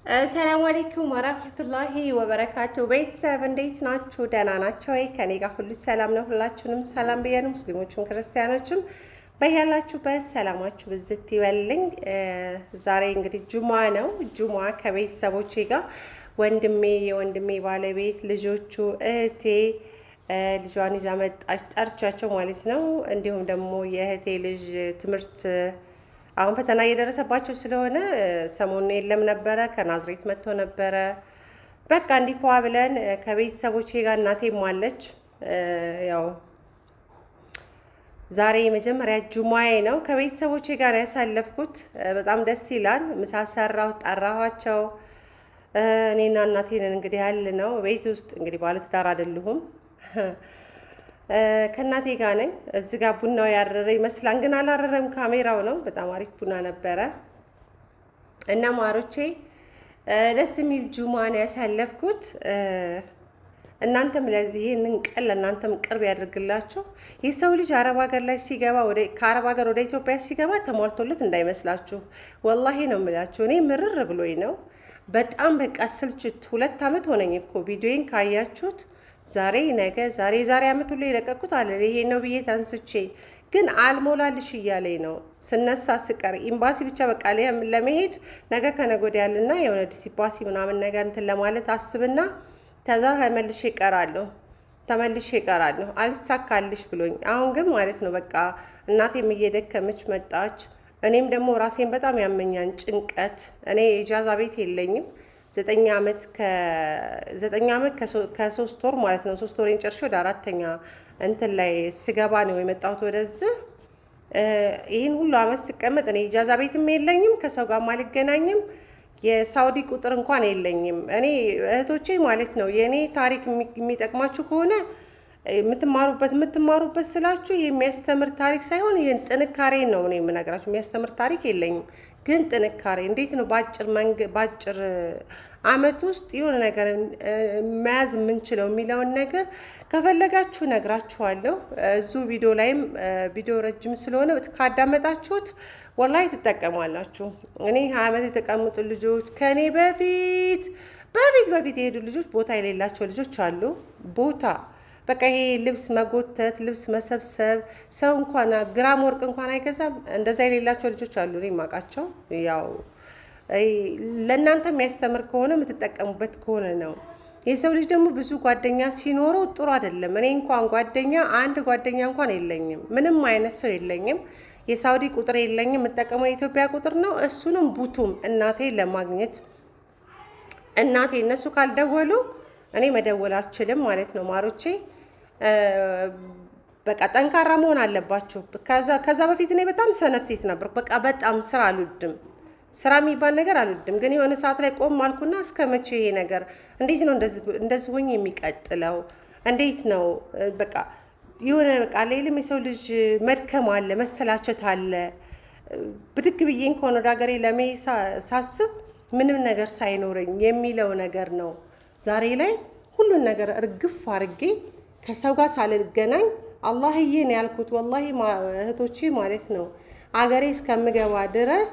ሰላም አለይኩም ወራህመቱላሂ ወበረካቱ። ቤተሰብ እንዴት ናችሁ? ደህና ናቸው ወይ? ከኔ ጋር ሁሉ ሰላም ነው። ሁላችሁንም ሰላም ብያለሁ። ሙስሊሞችም ክርስቲያኖችም በያላችሁበት ሰላማችሁ ብዝት ይበልኝ። ዛሬ እንግዲህ ጁማ ነው። ጁማ ከቤተሰቦቼ ጋር የወንድሜ ባለቤት፣ ልጆቹ፣ እህቴ ልጇን ይዛ መጣች፣ ጠርቻቸው ማለት ነው። እንዲሁም ደግሞ የእህቴ ልጅ ትምህርት አሁን ፈተና እየደረሰባቸው ስለሆነ ሰሞኑን የለም ነበረ። ከናዝሬት መጥቶ ነበረ። በቃ እንዲፏ ብለን ከቤተሰቦቼ ጋር እናቴም አለች። ያው ዛሬ የመጀመሪያ ጁማዬ ነው። ከቤተሰቦቼ ጋር ያሳለፍኩት በጣም ደስ ይላል። ምሳ ሰራሁ፣ ጠራኋቸው። እኔና እናቴንን እንግዲህ ያለ ነው ቤት ውስጥ እንግዲህ ባለትዳር አይደለሁም። ከእናቴ ጋር ነኝ። እዚህ ጋር ቡናው ያረረ ይመስላል፣ ግን አላረረም። ካሜራው ነው። በጣም አሪፍ ቡና ነበረ እና ማሮቼ ደስ የሚል ጁማን ያሳለፍኩት። እናንተም ይህንን ቀን ለእናንተም ቅርብ ያደርግላችሁ። የሰው ልጅ አረብ ሀገር ላይ ሲገባ ከአረብ ሀገር ወደ ኢትዮጵያ ሲገባ ተሟልቶለት እንዳይመስላችሁ። ወላሂ ነው የምላችሁ። እኔ ምርር ብሎኝ ነው በጣም በቃ ስልችት። 2 ዓመት ሆነኝ እኮ ቪዲዮን ካያችሁት ዛሬ ነገ ዛሬ ዓመት ሁሉ የለቀኩት አለ ይሄ ነው ብዬ ታንስቼ፣ ግን አልሞላልሽ እያለኝ ነው። ስነሳ ስቀር ኤምባሲ ብቻ በቃ ለመሄድ ነገ ከነገ ወዲያ ያልና የሆነ ዲሲባሲ ምናምን ነገር እንትን ለማለት አስብና ከዛ ተመልሼ እቀራለሁ። አልሳካልሽ ብሎኝ አሁን ግን ማለት ነው በቃ እናቴም እየደከመች መጣች። እኔም ደግሞ ራሴን በጣም ያመኛን ጭንቀት። እኔ ኢጃዛ ቤት የለኝም። 9 ዓመት ከ3 ወር ማለት ነው። 3 ወሬን ጨርሼ ወደ 4ኛ እንትን ላይ ስገባ ነው የመጣሁት ወደዚህ። ይህን ሁሉ ዓመት ስቀመጥ እኔ ኢጃዛ ቤትም የለኝም፣ ከሰው ጋር አልገናኝም፣ የሳውዲ ቁጥር እንኳን የለኝም። እኔ እህቶቼ ማለት ነው የእኔ ታሪክ የሚጠቅማችሁ ከሆነ የምትማሩበት ስላችሁ የሚያስተምር ታሪክ ሳይሆን ይህን ጥንካሬ ነው እኔ የምነግራችሁ። የሚያስተምር ታሪክ የለኝም፣ ግን ጥንካሬ እንዴት ነው በአጭር ዓመት ውስጥ የሆነ ነገር መያዝ የምንችለው የሚለውን ነገር ከፈለጋችሁ ነግራችኋለሁ። እዙ ቪዲዮ ላይም ቪዲዮ ረጅም ስለሆነ ካዳመጣችሁት ወላሂ ትጠቀማላችሁ። እኔ 20 ዓመት የተቀመጡ ልጆች ከኔ በፊት የሄዱ ልጆች ቦታ የሌላቸው ልጆች አሉ። ቦታ በቃ ይሄ ልብስ መጎተት፣ ልብስ መሰብሰብ፣ ሰው እንኳን ግራም ወርቅ እንኳን አይገዛም። እንደዛ የሌላቸው ልጆች አሉ እኔ የማውቃቸው። ያው ለእናንተ የሚያስተምር ከሆነ የምትጠቀሙበት ከሆነ ነው። የሰው ልጅ ደግሞ ብዙ ጓደኛ ሲኖረው ጥሩ አይደለም። እኔ እንኳን አንድ ጓደኛ እንኳን የለኝም። ምንም አይነት ሰው የለኝም። የሳውዲ ቁጥር የለኝም። የምጠቀመው የኢትዮጵያ ቁጥር ነው። እሱንም ቡቱም እናቴ ለማግኘት እነሱ ካልደወሉ እኔ መደወል አልችልም ማለት ነው ማሮቼ። በቃ ጠንካራ መሆን አለባችሁ። ከዛ በፊት እኔ በጣም ሰነፍ ሴት ነበር። በቃ በጣም ስራ አልወድም፣ ስራ የሚባል ነገር አልወድም። ግን የሆነ ሰዓት ላይ ቆም አልኩና እስከ መቼ ይሄ ነገር እንዴት ነው እንደዚህ ሆኜ የሚቀጥለው? እንዴት ነው በቃ የሆነ በቃ ሌላም የሰው ልጅ መድከም አለ፣ መሰላቸት አለ። ብድግ ብዬ እንኳን ወደ ሀገሬ ለመሄድ ሳስብ ምንም ነገር ሳይኖረኝ የሚለው ነገር ነው። ዛሬ ላይ ሁሉን ነገር እርግፍ አድርጌ ከሰው ጋር ሳልገናኝ አላህዬ ነው ያልኩት። ወላሂ እህቶቼ ማለት ነው አገሬ እስከምገባ ድረስ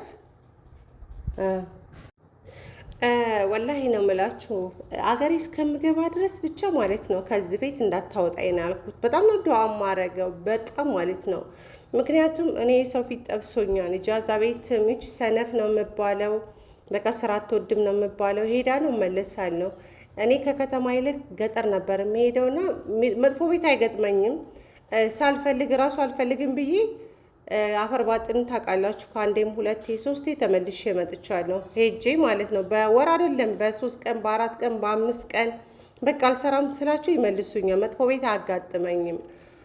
ወላሂ ነው የምላችሁ አገሬ እስከምገባ ድረስ ብቻ ማለት ነው ከዚህ ቤት እንዳታወጣኝ ነው ያልኩት። በጣም ነው ዱዓ ማረገው በጣም ማለት ነው። ምክንያቱም እኔ ሰው ፊት ጠብሶኛል። ኢጃዛ ቤት ምች ሰነፍ ነው የምባለው። በቃ ስራ አትወድም ነው የምባለው። ሄዳ ነው መለሳለሁ። እኔ ከከተማ ይልቅ ገጠር ነበር የምሄደውና መጥፎ ቤት አይገጥመኝም። ሳልፈልግ ራሱ አልፈልግም ብዬ አፈር ባጥን ታውቃላችሁ። ከአንዴም 2 3 ተመልሼ መጥቻለሁ። ሄጄ ማለት ነው በወር አይደለም በ3 ቀን በ4 ቀን በ5 ቀን በቃ አልሰራም ስላችሁ ይመልሱኛል። መጥፎ ቤት አያጋጥመኝም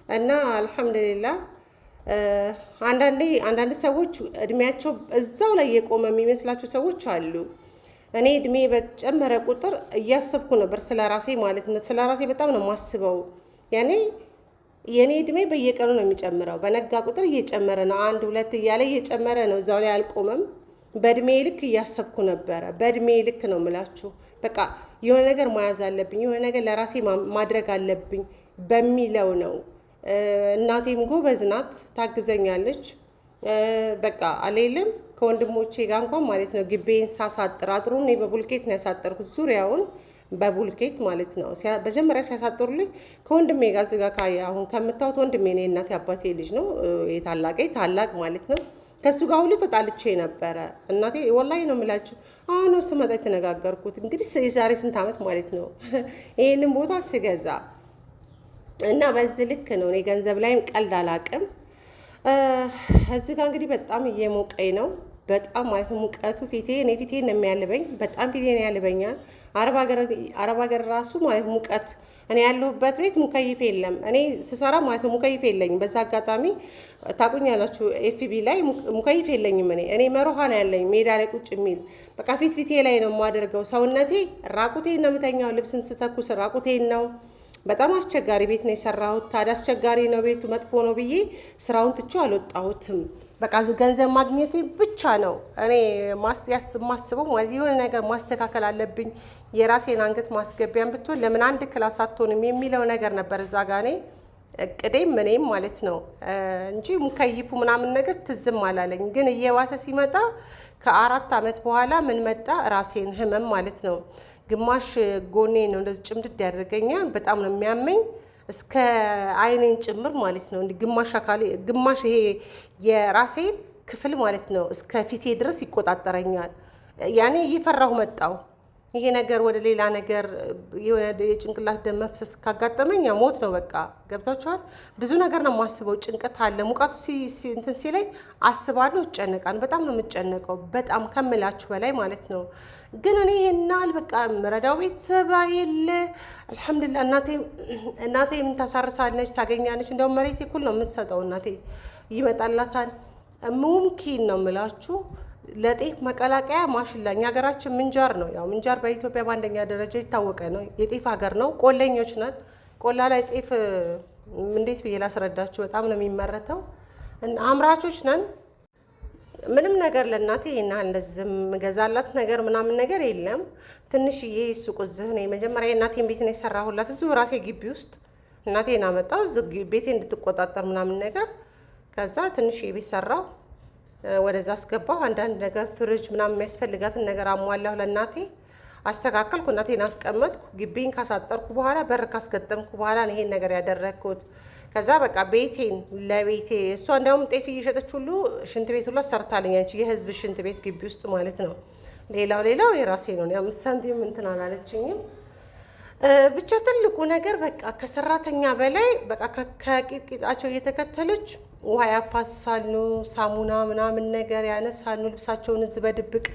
እና አልሐምዱሊላህ። አንዳንድ ሰዎች እድሜያቸው እዛው ላይ የቆመ የሚመስላቸው ሰዎች አሉ። እኔ እድሜ በጨመረ ቁጥር እያሰብኩ ነበር ስለ ራሴ ማለት ነው። ስለ ራሴ በጣም ነው የማስበው። የኔ እድሜ በየቀኑ ነው የሚጨምረው። በነጋ ቁጥር እየጨመረ ነው። 1 2 እያለ እየጨመረ ነው። እዛው ላይ አልቆመም። በእድሜ ልክ እያሰብኩ ነበረ። በእድሜ ልክ ነው የምላችሁ። በቃ የሆነ ነገር መያዝ አለብኝ፣ የሆነ ነገር ለራሴ ማድረግ አለብኝ በሚለው ነው። እናቴም ጎበዝ ናት፣ ታግዘኛለች። በቃ አልልም ከወንድሞቼ ጋር እንኳን ማለት ነው ግቤን ሳሳጥር አጥሩን እኔ በቡልኬት ነው ያሳጠርኩት፣ ዙሪያውን በቡልኬት ማለት ነው። መጀመሪያ ሲያሳጥሩልኝ ከወንድሜ ጋር እዚህ ጋር ካየ አሁን ከምታዩት ወንድሜ ነው የእናቴ አባቴ ልጅ ነው፣ የታላቄ ታላቅ ማለት ነው። ከሱ ጋር ሁሉ ተጣልቼ ነበረ። እናቴ ወላሂ ነው የምላችሁ። አሁን ነው ስመጣ የተነጋገርኩት እንግዲህ የዛሬ ስንት ዓመት ማለት ነው ይሄንን ቦታ ስገዛ እና በዚህ ልክ ነው። እኔ ገንዘብ ላይም ቀልድ አላቅም። እዚህ ጋር እንግዲህ በጣም እየሞቀኝ ነው። በጣም ማለት ነው ሙቀቱ እኔ ፊቴን ነው የሚያልበኝ። በጣም ፊቴን ያልበኛል። አረብ ሀገር ራሱ ማለት ሙቀት እኔ ያለሁበት ቤት ሙከይፍ የለም። እኔ ስሰራ ማለት ነው ሙከይፍ የለኝም። በዛ አጋጣሚ ታቁኛላችሁ፣ ኤፍቢ ላይ ሙከይፍ የለኝም። እኔ መሮሃ ነው ያለኝ ሜዳ ላይ ቁጭ የሚል በቃ ፊቴ ላይ ነው የማደርገው። ሰውነቴ ራቁቴን ነው የምተኛው። ልብስን ስተኩስ ራቁቴን ነው። በጣም አስቸጋሪ ቤት ነው የሰራሁት። ታዲያ አስቸጋሪ ነው ቤቱ መጥፎ ነው ብዬ ስራውን ትቼው አልወጣሁትም። በቃ ገንዘብ ማግኘቴ ብቻ ነው እኔ ማስበው። የሆነ ነገር ማስተካከል አለብኝ፣ የራሴን አንገት ማስገቢያን ብትሆን ለምን አንድ ክላስ አትሆንም የሚለው ነገር ነበር እዛ ጋ እኔ እቅዴም እኔም ማለት ነው እንጂ ሙከይፉ ምናምን ነገር ትዝም አላለኝ። ግን እየባሰ ሲመጣ ከ4 ዓመት በኋላ ምን መጣ? ራሴን ህመም ማለት ነው። ግማሽ ጎኔ ነው እንደዚህ ጭምድድ ያደርገኛል። በጣም ነው የሚያመኝ እስከ አይኔን ጭምር ማለት ነው። እንዲህ ግማሽ ይሄ የራሴን ክፍል ማለት ነው እስከ ፊቴ ድረስ ይቆጣጠረኛል። ያኔ እየፈራሁ መጣሁ። ይሄ ነገር ወደ ሌላ ነገር የሆነ የጭንቅላት ደም መፍሰስ ካጋጠመኝ ሞት ነው በቃ። ገብታችኋል? ብዙ ነገር ነው የማስበው። ጭንቀት አለ። ሙቀቱ እንትን ሲለኝ አስባለሁ፣ እጨነቃለሁ። በጣም ነው የምጨነቀው፣ በጣም ከምላችሁ በላይ ማለት ነው። ግን እኔ ይሄናል በቃ ምረዳው ቤተሰብ የለ። አልሐምዱሊላህ እናቴ ታሳርሳለች፣ ታገኛለች። እንደውም መሬት እኩል ነው የምትሰጠው እናቴ፣ ይመጣላታል። ሙምኪን ነው የምላችሁ ለጤፍ መቀላቀያ ማሽላ። እኛ ሀገራችን ምንጃር ነው። ያው ምንጃር በኢትዮጵያ በአንደኛ ደረጃ የታወቀ ነው። የጤፍ ሀገር ነው። ቆለኞች ነን። ቆላ ላይ ጤፍ እንዴት ብዬ ላስረዳችሁ? በጣም ነው የሚመረተው። አምራቾች ነን። ምንም ነገር ለእናቴ ይሄን እንደዚህ ገዛላት ነገር ምናምን ነገር የለም። ትንሽዬ ሱቅ እዚህ ነው መጀመሪያ የእናቴን ቤት ነው የሰራሁላት እዚሁ ራሴ ግቢ ውስጥ እናቴን አመጣው እዚህ ቤቴ እንድትቆጣጠር ምናምን ነገር። ከዛ ትንሽዬ ቤት ሰራው፣ ወደዛ አስገባሁ። አንዳንድ ነገር ፍሪጅ ምናምን የሚያስፈልጋትን ነገር አሟላሁ ለእናቴ፣ አስተካከልኩ። እናቴን አስቀመጥኩ። ግቢን ካሳጠርኩ በኋላ በር ካስገጠምኩ በኋላ ነው ይሄን ነገር ያደረግኩት። ከዛ በቃ ቤቴን ለቤቴ እሷ እንዲያውም ጤፍ እየሸጠች ሁሉ ሽንት ቤት ሁሉ ሰርታልኝ፣ አንቺ የህዝብ ሽንት ቤት ግቢ ውስጥ ማለት ነው። ሌላው የራሴ ነው። 5 ሳንቲም እንትን አላለችኝም። ብቻ ትልቁ ነገር በቃ ከሰራተኛ በላይ በቃ ከቂጥቂጣቸው እየተከተለች ውሃ ያፋሳሉ፣ ሳሙና ምናምን ነገር ያነሳሉ፣ ልብሳቸውን እዚህ በድብቅ።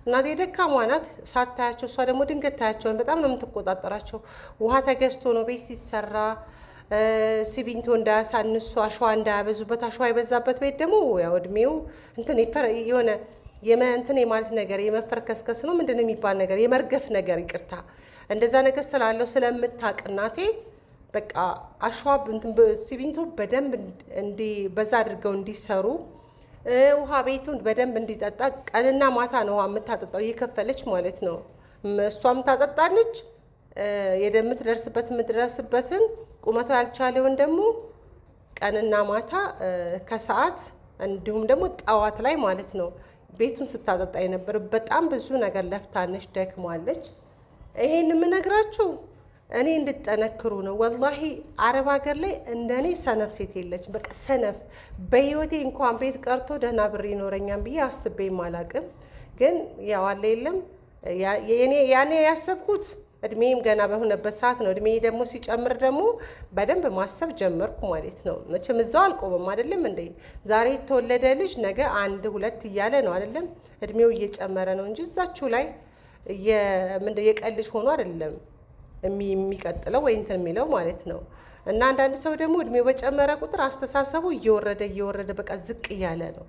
እናቴ ደካማ ናት ሳታያቸው፣ እሷ ደግሞ ድንገት ታያቸውን። በጣም ነው የምትቆጣጠራቸው። ውሃ ተገዝቶ ነው ቤት ሲሰራ ሲሚንቶ እንዳያሳንሱ፣ አሸዋ እንዳያበዙበት። አሸዋ የበዛበት ቤት ደግሞ ያው እድሜው እንትን የሆነ እንትን የማለት ነገር የመፈርከስከስ ነው ምንድን ነው የሚባል ነገር የመርገፍ ነገር ይቅርታ፣ እንደዛ ነገር ስላለው ስለምታቅ እናቴ በቃ አሸዋ ሲሚንቶ በደንብ በዛ አድርገው እንዲሰሩ፣ ውሃ ቤቱን በደንብ እንዲጠጣ ቀንና ማታ ነው ውሃ የምታጠጣው እየከፈለች ማለት ነው። እሷም ታጠጣለች። የምትደርስበትን ቁመቷ ያልቻለውን ደግሞ ቀንና ማታ ከሰዓት እንዲሁም ደግሞ ጠዋት ላይ ማለት ነው ቤቱን ስታጠጣ የነበር። በጣም ብዙ ነገር ለፍታነች፣ ደክሟለች። ይሄን የምነግራችሁ እኔ እንድጠነክሩ ነው። ወላሂ አረብ ሀገር ላይ እንደኔ ሰነፍ ሴት የለች። በቃ ሰነፍ በህይወቴ እንኳን ቤት ቀርቶ ደህና ብር ይኖረኛል ብዬ አስቤም አላቅም። ግን ያው አለ የለም ያኔ ያሰብኩት እድሜም ገና በሆነበት ሰዓት ነው። እድሜ ደግሞ ሲጨምር ደግሞ በደንብ ማሰብ ጀመርኩ ማለት ነው። መቼም እዛው አልቆምም አይደለም እንዴ? ዛሬ የተወለደ ልጅ ነገ 1 2 እያለ ነው አይደለም? እድሜው እየጨመረ ነው እንጂ እዛችሁ ላይ የቀልጅ ሆኖ አይደለም የሚቀጥለው ወይ እንትን የሚለው ማለት ነው። እና አንዳንድ ሰው ደግሞ እድሜው በጨመረ ቁጥር አስተሳሰቡ እየወረደ በቃ ዝቅ እያለ ነው።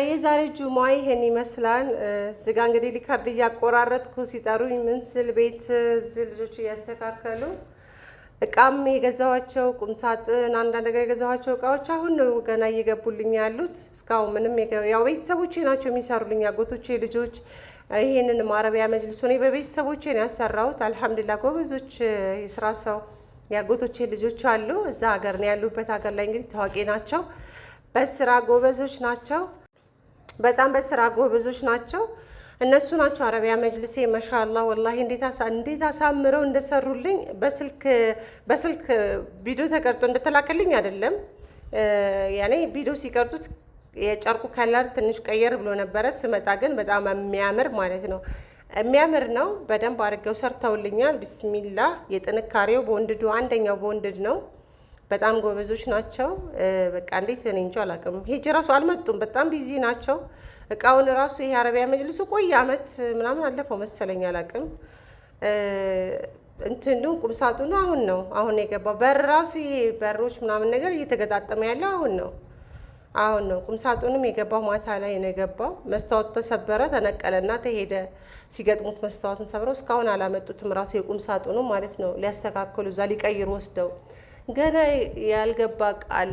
የዛሬ ጁማ ይሄን ይመስላል። እዚህ ጋ እንግዲህ ሊካርድ እያቆራረጥኩ ሲጠሩኝ ምን ስል ቤት እዚህ ልጆች እያስተካከሉ እቃም የገዛኋቸው ቁምሳጥን አንዳንድ ነገር የገዛኋቸው እቃዎች አሁን ነው ገና እየገቡልኝ ያሉት። እስካሁን ምንም ያው ቤተሰቦቼ ናቸው የሚሰሩልኝ፣ አጎቶቼ ልጆች። ይሄንን ማረቢያ መጅልስ እኔ በቤተሰቦቼ ነው ያሰራሁት። አልሐምዱሊላህ ጎበዞች የስራ ሰው የአጎቶቼ ልጆች አሉ። እዛ ሀገር ነው ያሉበት ሀገር ላይ እንግዲህ ታዋቂ ናቸው፣ በስራ ጎበዞች ናቸው። በጣም በስራ ጎበዞች ናቸው። እነሱ ናቸው አረቢያ መጅልሴ ማሻአላህ ወላሂ እንዴት አሳምረው እንደሰሩልኝ በስልክ ቪዲዮ ተቀርጦ እንደተላከልኝ አይደለም። ያኔ ቪዲዮ ሲቀርጹት የጨርቁ ከለር ትንሽ ቀየር ብሎ ነበረ። ስመጣ ግን በጣም የሚያምር ማለት ነው የሚያምር ነው። በደንብ አድርገው ሰርተውልኛል። ቢስሚላህ የጥንካሬው በወንድዱ አንደኛው በወንድድ ነው። በጣም ጎበዞች ናቸው። በቃ እንዴት እኔ እንጃ አላውቅም። ሂጅ ራሱ አልመጡም። በጣም ቢዚ ናቸው። እቃውን ራሱ ይሄ አረቢያ መጅልሱ ቆየ አመት ምናምን አለፈው መሰለኝ አላውቅም። እንትኑ ቁምሳጥኑ አሁን ነው የገባው። በር ራሱ ይሄ በሮች ምናምን ነገር እየተገጣጠመ ያለው አሁን ነው። ቁምሳጥኑም የገባው ማታ ላይ ነው የገባው። መስታወቱ ተሰበረ፣ ተነቀለና ተሄደ። ሲገጥሙት መስታወቱን ሰብረው እስካሁን አላመጡትም። ራሱ የቁምሳጥኑ ማለት ነው ሊያስተካክሉ እዛ ሊቀይሩ ወስደው ገና ያልገባ ቃል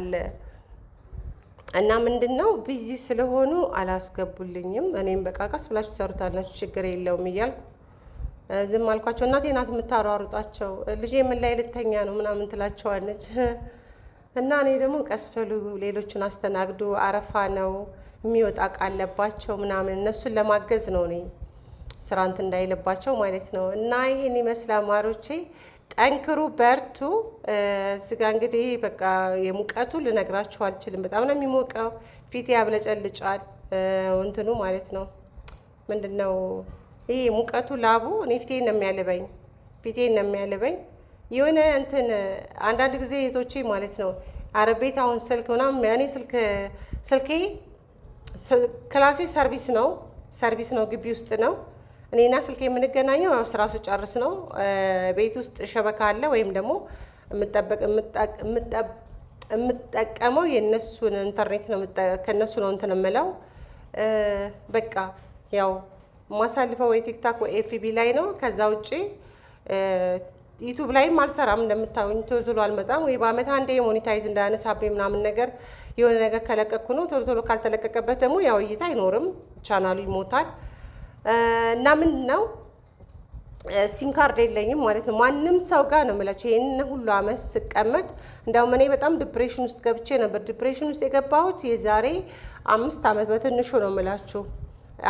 እና ምንድነው ቢዚ ስለሆኑ አላስገቡልኝም። እኔም በቃ ቀስ ብላችሁ ትሰሩታላችሁ ችግር የለውም እያልኩ ዝም አልኳቸው። እናቴ ናት የምታሯሩጣቸው። ልጄ ምን ላይ ልተኛ ነው ምናምን ትላቸዋለች። እና እኔ ደግሞ ቀስ በሉ ሌሎቹን አስተናግዱ፣ አረፋ ነው የሚወጣ ቃል አለባቸው ምናምን እነሱን ለማገዝ ነው እኔ ስራ እንትን እንዳይልባቸው ማለት ነው። እና ይሄን ይመስላል ማሮቼ። ጠንክሩ፣ በርቱ። እዚጋ እንግዲህ በቃ የሙቀቱ ልነግራችሁ አልችልም። በጣም ነው የሚሞቀው። ፊቴ ያብለጨልጫል እንትኑ ማለት ነው። ምንድነው ይሄ ሙቀቱ ላቡ እኔ ፊቴን ነው የሚያልበኝ። የሆነ እንትን አንዳንድ ጊዜ እህቶቼ ማለት ነው አረብ ቤት አሁን ስልክ ምናምን እኔ ስልኬ ክላሴ ሰርቪስ ነው ግቢ ውስጥ ነው። እኔና ስልኬ የምንገናኘው ያው ስራ ስጨርስ ነው። ቤት ውስጥ ሸበካ አለ ወይም ደግሞ የምጠቀመው የነሱን ኢንተርኔት ነው። ከነሱ ነው እንትን የምለው በቃ ያው ማሳልፈው ወይ ቲክታክ ወይ ኤፍቢ ላይ ነው። ከዛ ውጪ ዩቲዩብ ላይም አልሰራም። እንደምታዩኝ ቶሎ አልመጣም። ወይ በአመት አንዴ ሞኔታይዝ እንዳያነሳብኝ ምናምን ነገር የሆነ ነገር ከለቀኩ ነው። ቶሎ ካልተለቀቀበት ደግሞ ያው እይታ አይኖርም፣ ቻናሉ ይሞታል። እና ምንድን ነው ሲም ካርድ የለኝም ማለት ነው። ማንም ሰው ጋር ነው የምላቸው። ይህን ሁሉ አመት ስቀመጥ እንዳውም እኔ በጣም ዲፕሬሽን ውስጥ ገብቼ ነበር። ዲፕሬሽን ውስጥ የገባሁት የዛሬ 5 አመት በትንሹ ነው የምላችሁ።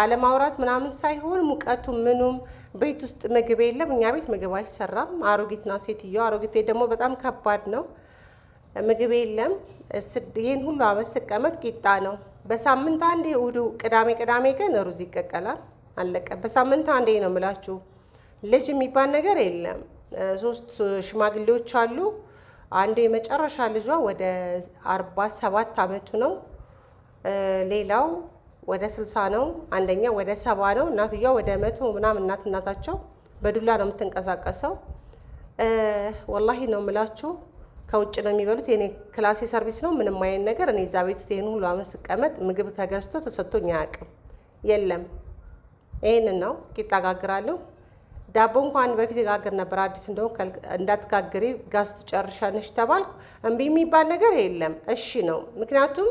አለማውራት ምናምን ሳይሆን ሙቀቱ ምኑም ቤት ውስጥ ምግብ የለም። እኛ ቤት ምግብ አይሰራም። አሮጊት ናት ሴትዮዋ። አሮጊት ቤት ደግሞ በጣም ከባድ ነው። ምግብ የለም። ይህን ሁሉ አመት ስቀመጥ ቂጣ ነው በሳምንት አንዴ። እሑድ ቅዳሜ ግን ሩዝ ይቀቀላል። አለቀ። በሳምንት አንዴ ነው የምላችሁ። ልጅ የሚባል ነገር የለም። 3 ሽማግሌዎች አሉ። አንዱ የመጨረሻ ልጇ ወደ 47 አመቱ ነው። ሌላው ወደ 60 ነው። አንደኛ ወደ 70 ነው። እናትየዋ ወደ 100 ምናምን እናታቸው በዱላ ነው የምትንቀሳቀሰው። ወላሂ ነው የምላችሁ። ከውጭ ነው የሚበሉት። የኔ ክላሴ ሰርቪስ ነው። ምንም አይነት ነገር እኔ እዛ ቤት ውስጥ ይሄን ሁሉ አመት ስቀመጥ ምግብ ተገዝቶ ተሰጥቶኝ አያውቅም። የለም። ይሄንን ነው ቂጣ ጋግራለሁ። ዳቦ እንኳን በፊት ጋግር ነበር። አዲስ እንደው እንዳትጋግሪ ጋዝ ትጨርሻለሽ ተባልኩ። እምቢ የሚባል ነገር የለም። እሺ ነው። ምክንያቱም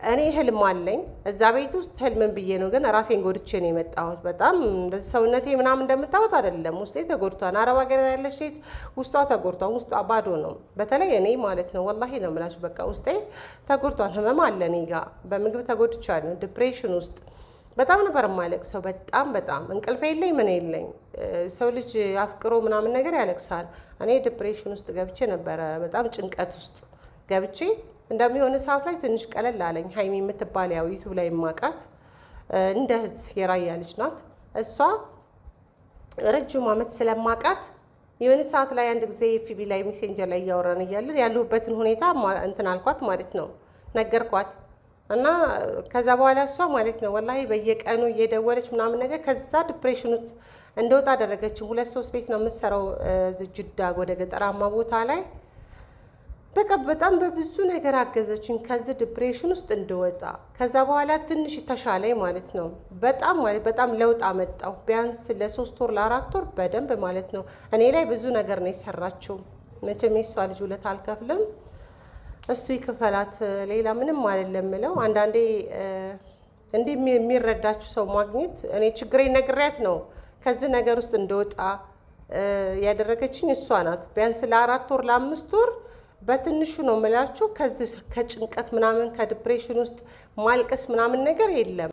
እኔ ህልም አለኝ እዛ ቤት ውስጥ። ህልምን ብዬ ነው ግን ራሴን ጎድቼ ነው የመጣሁት። በጣም እንደዚህ ሰውነቴ ምናምን እንደምታዩት አይደለም። ውስጤ ተጎድቷል። አረብ ሀገር ያለች ሴት ውስጧ ተጎድቷል። ውስጧ ባዶ ነው። በተለይ እኔ ማለት ነው ወላሂ ነው የምላችሁ። በቃ ውስጤ ተጎድቷል። ህመም አለ እኔ ጋ። በምግብ ተጎድቻለሁ። ዲፕሬሽን ውስጥ በጣም ነበር የማለቅሰው። በጣም እንቅልፍ የለኝ ምን የለኝ። ሰው ልጅ አፍቅሮ ምናምን ነገር ያለቅሳል። እኔ ዲፕሬሽን ውስጥ ገብቼ ነበረ። በጣም ጭንቀት ውስጥ ገብቼ እንደሚሆን ሰዓት ላይ ትንሽ ቀለል አለኝ። ሀይሚ የምትባል ያው ዩቲዩብ ላይ የማውቃት እንደ የራያ ልጅ ናት። እሷ ረጅም አመት ስለማውቃት የሆነ ሰዓት ላይ አንድ ጊዜ ኤፍቢ ላይ ሜሴንጀር ላይ እያወራን እያለን ያለሁበትን ሁኔታ እንትን አልኳት ማለት ነው፣ ነገርኳት። እና ከዛ በኋላ እሷ ማለት ነው ወላሂ በየቀኑ እየደወለች ምናምን ነገር ከዛ ዲፕሬሽን ውስጥ እንደወጣ አደረገችኝ። 2-3 ቤት ነው የምትሰራው ጅዳ ወደ ገጠራማ ቦታ ላይ። በቃ በጣም በብዙ ነገር አገዘችኝ ከዚህ ዲፕሬሽን ውስጥ እንደወጣ። ከዛ በኋላ ትንሽ ተሻለኝ ማለት ነው። በጣም ለውጥ አመጣው። ቢያንስ ለ3 ወር ለ4 ወር በደንብ ማለት ነው። እኔ ላይ ብዙ ነገር ነው የሰራችው። መቼም የሷ ልጅ ውለታ አልከፍልም። እሱ ይክፈላት። ሌላ ምንም አይደለም የምለው። አንዳንዴ እንዲህ የሚረዳችሁ ሰው ማግኘት። እኔ ችግሬን ነግሬያት ነው ከዚህ ነገር ውስጥ እንደወጣ ያደረገችኝ እሷ ናት። ቢያንስ ለ4 ወር ለ5 ወር በትንሹ ነው የምላችሁ። ከዚህ ከጭንቀት ምናምን ከዲፕሬሽን ውስጥ ማልቀስ ምናምን ነገር የለም።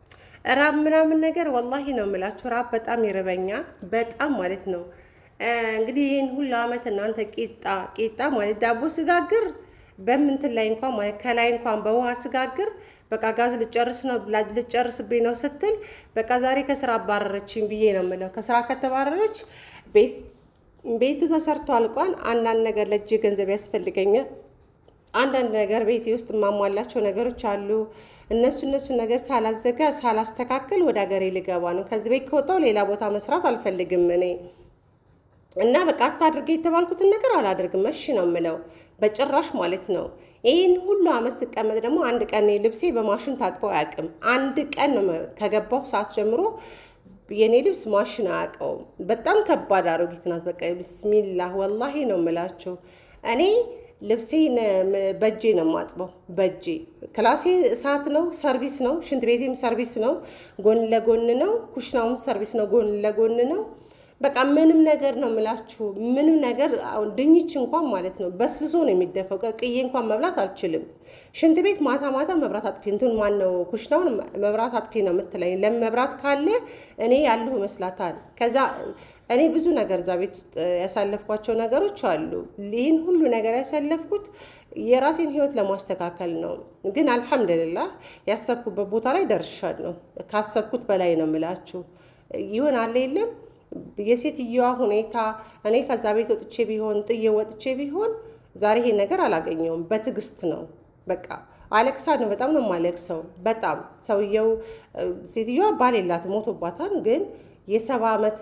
ራብ ምናምን ነገር ወላሂ ነው የምላችሁ። ራብ በጣም ይርበኛል፣ በጣም ማለት ነው። እንግዲህ ይህን ሁሉ አመት እናንተ ቂጣ ማለት ዳቦ ስጋግር በምንትን ላይ እንኳን ማለት ከላይ እንኳን በውሃ ስጋግር በቃ ጋዝ ልጨርስብኝ ነው ስትል በቃ ዛሬ ከስራ አባረረችኝ ብዬ ነው የምለው። ከስራ ከተባረረች ቤቱ ተሰርቶ አልቋን። አንዳንድ ነገር ለእጅ ገንዘብ ያስፈልገኛል። አንዳንድ ነገር ቤቴ ውስጥ የማሟላቸው ነገሮች አሉ። እነሱ ነገር ሳላስተካከል ወደ ሀገሬ ልገባ ነው። ከዚህ ቤት ከወጣው ሌላ ቦታ መስራት አልፈልግም እኔ እና በቃ አታድርገ የተባልኩትን ነገር አላደርግም። እሺ ነው የምለው በጭራሽ ማለት ነው። ይህን ሁሉ አመት ስቀመጥ ደግሞ አንድ ቀን ልብሴ በማሽን ታጥበው አያውቅም። አንድ ቀን ነው ከገባሁ ሰዓት ጀምሮ የኔ ልብስ ማሽን አያውቀውም። በጣም ከባድ አሮጊት ናት። በቃ ቢስሚላህ ወላሂ ነው የምላቸው። እኔ ልብሴን በእጄ ነው የማጥበው። በእጄ ክላሴ እሳት ነው፣ ሰርቪስ ነው። ሽንት ቤቴም ሰርቪስ ነው፣ ጎን ለጎን ነው። ኩሽናውም ሰርቪስ ነው፣ ጎን ለጎን ነው። በቃ ምንም ነገር ነው የምላችሁ። ምንም ነገር አሁን ድንች እንኳን ማለት ነው በስብሶ ነው የሚደፋው። ቀቅዬ እንኳን መብላት አልችልም። ሽንት ቤት ማታ መብራት አጥፊ እንትን ማን ነው ኩሽናውን መብራት አጥፊ ነው የምትለኝ። ለመብራት ካለ እኔ ያለሁ መስላታል። ከዛ እኔ ብዙ ነገር እዛ ቤት ውስጥ ያሳለፍኳቸው ነገሮች አሉ። ይህን ሁሉ ነገር ያሳለፍኩት የራሴን ህይወት ለማስተካከል ነው። ግን አልሐምዱሊላህ ያሰብኩበት ቦታ ላይ ደርሻለሁ። ካሰብኩት በላይ ነው የምላችሁ። ይሆናል የለም የሴትዮዋ ሁኔታ እኔ ከዛ ቤት ወጥቼ ቢሆን ጥዬ ወጥቼ ቢሆን ዛሬ ይሄን ነገር አላገኘውም። በትዕግስት ነው በቃ አለቅሳ ነው። በጣም ነው የማለቅሰው። በጣም ሰውየው ሴትዮዋ ባል የላት ሞቶባታል። ግን የ70 ዓመት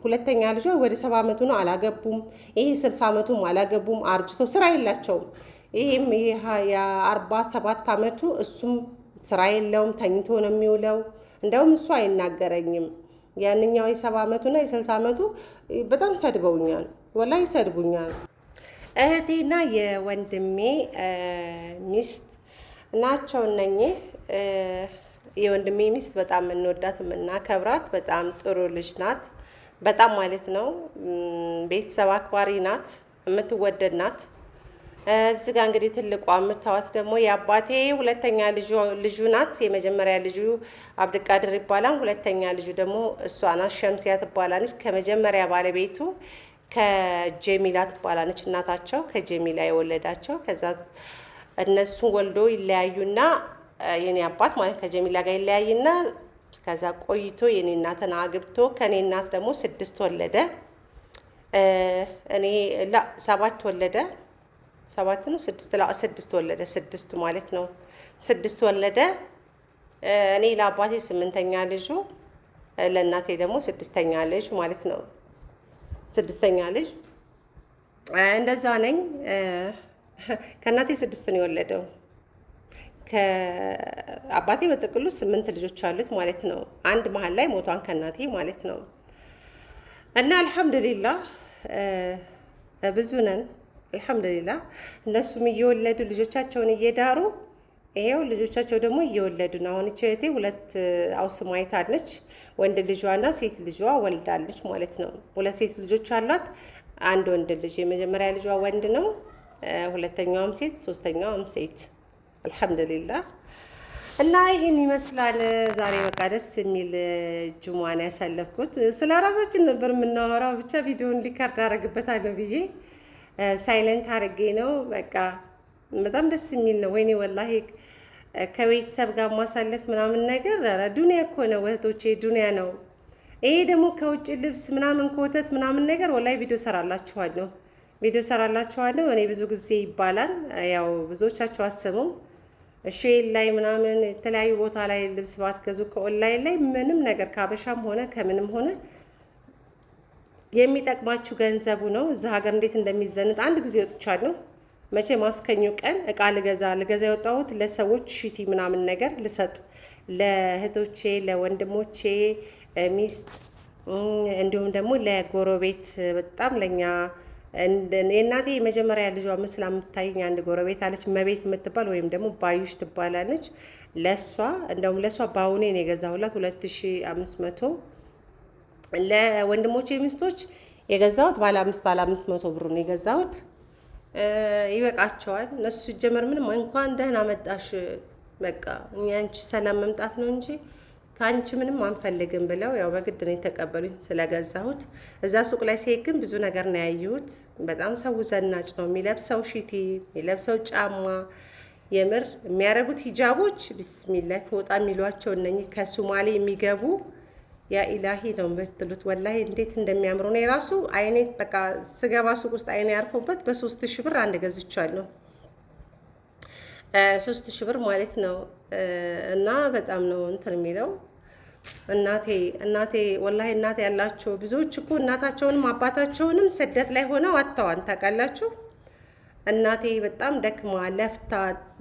ሁለተኛ ልጇ ወደ 70 ዓመቱ ነው። አላገቡም። ይሄ 60 ዓመቱም አላገቡም። አርጅተው ስራ የላቸውም። ይሄም የ47 ዓመቱ እሱም ስራ የለውም። ተኝቶ ነው የሚውለው። እንደውም እሱ አይናገረኝም። ያንኛው የ70 ዓመቱና የ60 ዓመቱ በጣም ሰድበውኛል። ወላሂ ይሰድቡኛል። እህቴና የወንድሜ ሚስት ናቸው እነኚህ። የወንድሜ ሚስት በጣም የምንወዳት የምናከብራት በጣም ጥሩ ልጅ ናት። በጣም ማለት ነው ቤተሰብ አክባሪ ናት፣ የምትወደድ ናት። እዚህ ጋር እንግዲህ ትልቋ የምታዋት ደግሞ የአባቴ ሁለተኛ ልጁ ናት። የመጀመሪያ ልጁ አብድቃድር ይባላል። ሁለተኛ ልጁ ደግሞ እሷ ናት፣ ሸምሲያ ትባላለች። ከመጀመሪያ ባለቤቱ ከጀሚላ ትባላለች እናታቸው፣ ከጀሚላ የወለዳቸው። ከዛ እነሱን ወልዶ ይለያዩና የኔ አባት ማለት ከጀሚላ ጋር ይለያይና ከዛ ቆይቶ የኔ እናትን አግብቶ ከኔ እናት ደግሞ 6 ወለደ። እኔ 7 ወለደ። 7 ነው 6 ወለደ። 6 ማለት ነው 6 ወለደ። እኔ ለአባቴ 8ኛ ልጁ፣ ለእናቴ ደግሞ 6ኛ ልጅ ማለት ነው። 6ኛ ልጅ እንደዛ ነኝ። ከእናቴ 6 ነው የወለደው። ከአባቴ በጥቅሉ 8 ልጆች አሉት ማለት ነው። አንድ መሀል ላይ ሞቷን ከእናቴ ማለት ነው። እና አልሐምዱሊላህ ብዙ ነን። አልሐምዱሊላህ እነሱም እየወለዱ ልጆቻቸውን እየዳሩ ይሄው ልጆቻቸው ደግሞ እየወለዱ ነው። አሁን እህቴ 2 አውስማይት አለች። ወንድ ልጇና ሴት ልጇ ወልዳለች ማለት ነው። 2 ሴት ልጆች አሏት፣ አንድ ወንድ ልጅ። የመጀመሪያ ልጇ ወንድ ነው፣ ሁለተኛውም ሴት፣ ሶስተኛውም ሴት። አልሐምዱሊላህ እና ይሄን ይመስላል ዛሬ። በቃ ደስ የሚል ጁማን ያሳለፍኩት። ስለ ራሳችን ነበር የምናወራው። ብቻ ቪዲዮውን ሊካርድ አደርግበታለሁ ብዬ ሳይለንት አድርጌ ነው። በቃ በጣም ደስ የሚል ነው። ወይኔ ወላሂ ከቤተሰብ ጋር ማሳለፍ ምናምን ነገር ዱንያ እኮ ነው እህቶቼ፣ ዱንያ ነው። ይሄ ደግሞ ከውጭ ልብስ ምናምን ከወተት ምናምን ነገር ወላሂ ቪዲዮ ሰራላችኋለሁ። እኔ ብዙ ጊዜ ይባላል፣ ያው ብዙዎቻችሁ አሰሙም ሼል ላይ ምናምን የተለያዩ ቦታ ላይ ልብስ ባትገዙ ከኦንላይን ላይ ምንም ነገር ካበሻም ሆነ ከምንም ሆነ የሚጠቅማችሁ ገንዘቡ ነው። እዛ ሀገር እንዴት እንደሚዘንጥ አንድ ጊዜ ወጥቻለሁ። መቼ ማስከኙ ቀን እቃ ልገዛ የወጣሁት ለሰዎች ሽቲ ምናምን ነገር ልሰጥ፣ ለእህቶቼ ለወንድሞቼ ሚስት እንዲሁም ደግሞ ለጎረቤት በጣም ለኛ የእናቴ የመጀመሪያ ልጇ ምስላ የምታየኝ አንድ ጎረቤት አለች፣ መቤት የምትባል ወይም ደግሞ ባዩሽ ትባላለች። ለሷ እንደውም ለሷ በአሁኔ ነው የገዛሁላት 2500። ለወንድሞቼ ሚስቶች የገዛሁት ባለ 500 ብር ነው የገዛሁት። ይበቃቸዋል። እነሱ ሲጀመር ምንም እንኳን ደህና መጣሽ በቃ እኛ አንቺ ሰላም መምጣት ነው እንጂ ከአንቺ ምንም አንፈልግም ብለው ያው በግድ ነው የተቀበሉኝ ስለገዛሁት። እዛ ሱቅ ላይ ሲሄድ ግን ብዙ ነገር ነው ያየሁት። በጣም ሰው ዘናጭ ነው የሚለብሰው ሺቲ፣ የሚለብሰው ጫማ፣ የምር የሚያደርጉት ሂጃቦች ቢስሚላህ ፎጣ የሚሏቸው እነኚህ ከሱማሌ የሚገቡ ያ ኢላሂ ነው የምትሉት። ወላሂ እንዴት እንደሚያምሩ ነው የራሱ አይኔ በቃ ስገባ ሱቅ ውስጥ አይኔ ያርፎበት በ3000 ብር አንድ ገዝቻለሁ። 3000 ብር ማለት ነው። እና በጣም ነው እንትን የሚለው እናቴ ወላሂ እናቴ ያላቸው ብዙዎች እኮ እናታቸውንም አባታቸውንም ስደት ላይ ሆነው አጥተዋል ታውቃላችሁ። እናቴ በጣም ደክማ ለፍታ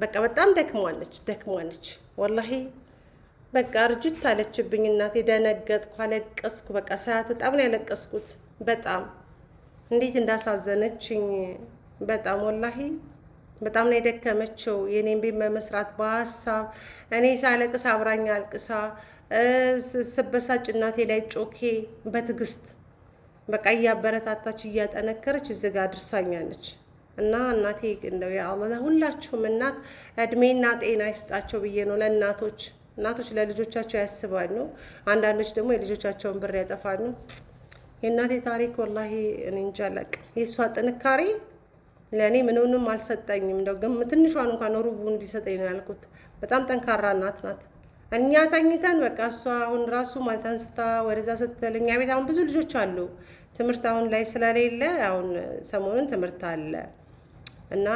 በቃ በጣም ደክማለች ወላሂ በቃ እርጅት አለችብኝ እናቴ። ደነገጥኩ፣ አለቀስኩ። በቃ ሰዓት በጣም ነው ያለቀስኩት። በጣም እንዴት እንዳሳዘነችኝ በጣም ወላሂ በጣም ነው የደከመችው። የኔን ቤት መመስራት በሀሳብ እኔ ሳለቅስ አብራኛ አልቅሳ ስበሳጭ እናቴ ላይ ጮኬ በትዕግስት በቃ እያበረታታች እያጠነከረች እዚህ ጋር አድርሳኛለች። እና እናቴ እንደው ያ አላህ ሁላችሁም እናት እድሜና ጤና ይስጣቸው ብዬ ነው። እናቶች ለልጆቻቸው ያስባሉ። አንዳንዶች ደግሞ የልጆቻቸውን ብር ያጠፋሉ። የእናቴ ታሪክ ወላሂ እኔ እንጃ አላቅም። የእሷ ጥንካሬ ለእኔ ምንንም አልሰጠኝም። እንደው ግን ትንሿን እንኳን ሩቡን ቢሰጠኝ ነው ያልኩት። በጣም ጠንካራ እናት ናት። እኛ ተኝተን በቃ እሷ አሁን ራሱ ማለት አንስታ ወደዛ ስትል እኛ ቤት አሁን ብዙ ልጆች አሉ። ትምህርት አሁን ላይ ስለሌለ አሁን ሰሞኑን ትምህርት አለ እና